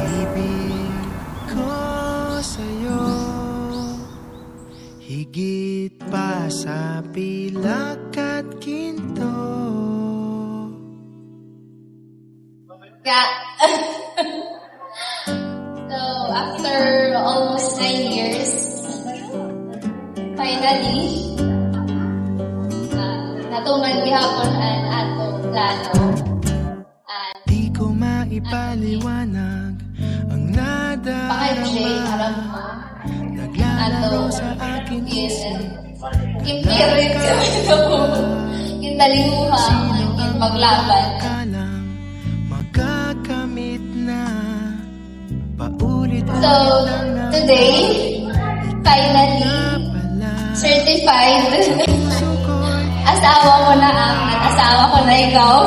Pag-ibig ko sa'yo, higit pa sa pilak at ginto. So, after almost 9 years, finally, natungan gihapon ang atong plano. Di ko maipaliwanag ang nadarama. Naglalaro sa akin isip. Kimpirit kami ito. Kintalinguha, kinpaglaban. Kalang magkakamit na paulit-ulit. So, today, finally, certified. Asawa ko na ang, at asawa ko na ikaw.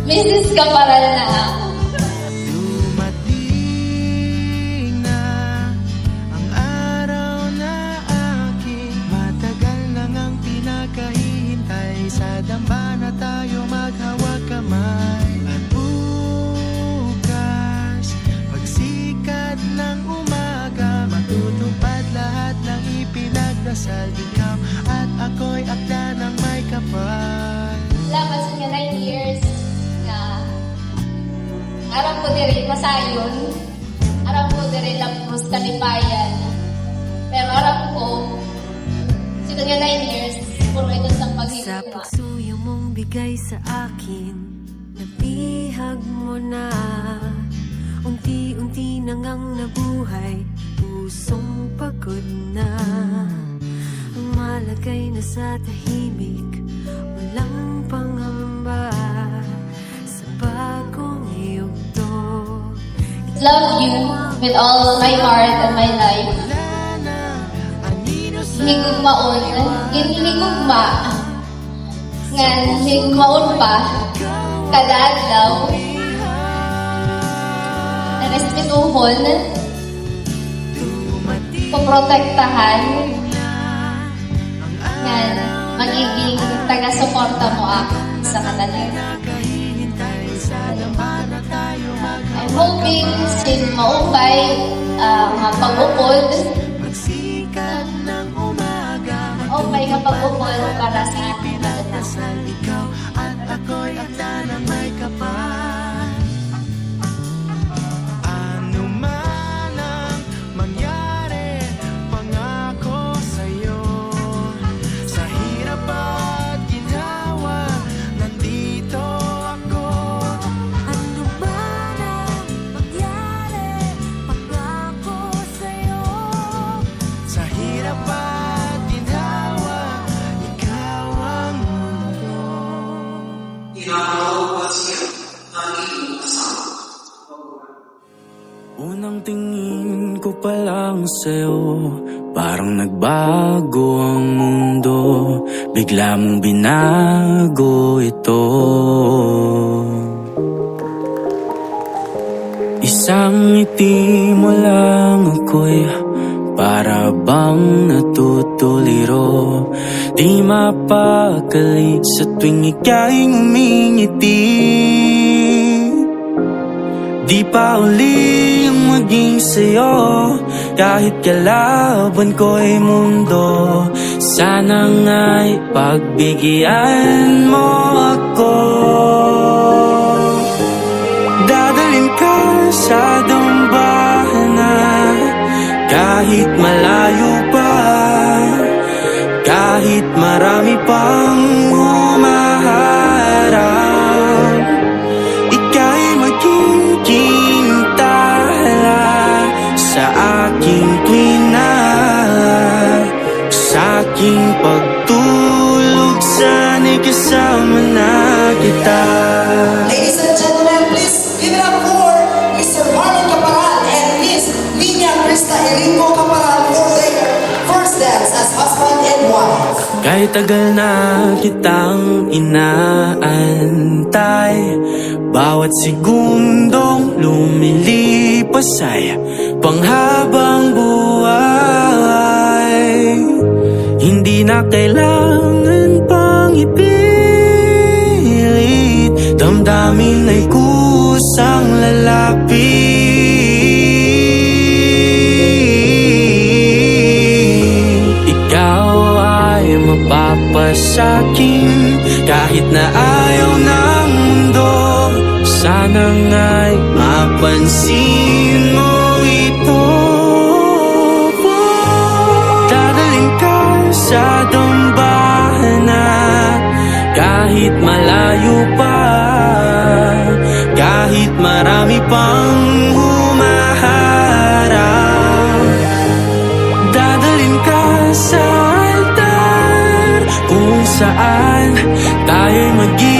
Mrs. Kaparal na ang. Dumating na ang araw na aking matagal nang ang pinakahihintay. Sa dambana tayo maghawag kamay. At bukas, pagsikat ng umaga, matutupad lahat ng ipinagdasal. Ikaw at ako'y akda ng may kapal. Salamat sa nga 9 years na aram ko diri masayon, aram ko diri lapros kalipayan. Pero aram ko, sa nga 9 years, puro ito sa Sa paghihintay. pagsuyo mong bigay sa akin, nabihag mo na. Unti-unti nang ang nabuhay, pusong pagod na. Ang malagay na sa tahimik, walang pangamba. Sa bagong yugto, Love you with all my heart and my life. Higugmaon, hinigugma. Ngan higugmaon pa, kada adlaw. Respetuhon, poprotektahan, ngan magiging taga-suporta mo ako sa kanalang. I'm hoping sin maupay nga pag-upod, maupay nga pag-upod para sa ating kanalang. Ikaw at ako'y akda ng may kapal. Ano man ang mangyari, pangako sa'yo. Sa hirap at ginhawa, nandito ako. ano ba na mangyari, pangako sa'yo. Sa hirap at ginhawa, ikaw ang mundo. Unang tingin ko pa lang sa'yo, parang nagbago ang mundo. Bigla mong binago ito. Isang ngiti mo lang ako'y para bang natutuliro. Di mapakali sa tuwing ika'y ngumingiti. Di pa uli ang maging sa'yo, kahit kalaban ko'y mundo. Sana nga'y pagbigyan mo ako. Dadalhin ka sa dambana, kahit malayo pa, kahit marami pang humaharap. Ika'y magiging tala sa aking tuwina, sa aking pagtulog. Sana'y kasama na kita. Ladies and gentlemen, please give it up for Mr. Marlon Caparal and Miss Nina Krista Erico Caparal for their first dance as husband and wife. Kahit tagal na kitang inaantay, bawat segundong lumilipas ay panghabang buhay. Hindi na kailangan pang ipilit, damdamin ay kusang lalapit. Sana nga'y mapansin mo ito. Dadalhin ka sa dambana kahit malayo pa, kahit marami pang humaharap. Dadalhin ka sa altar kung saan tayo'y magiging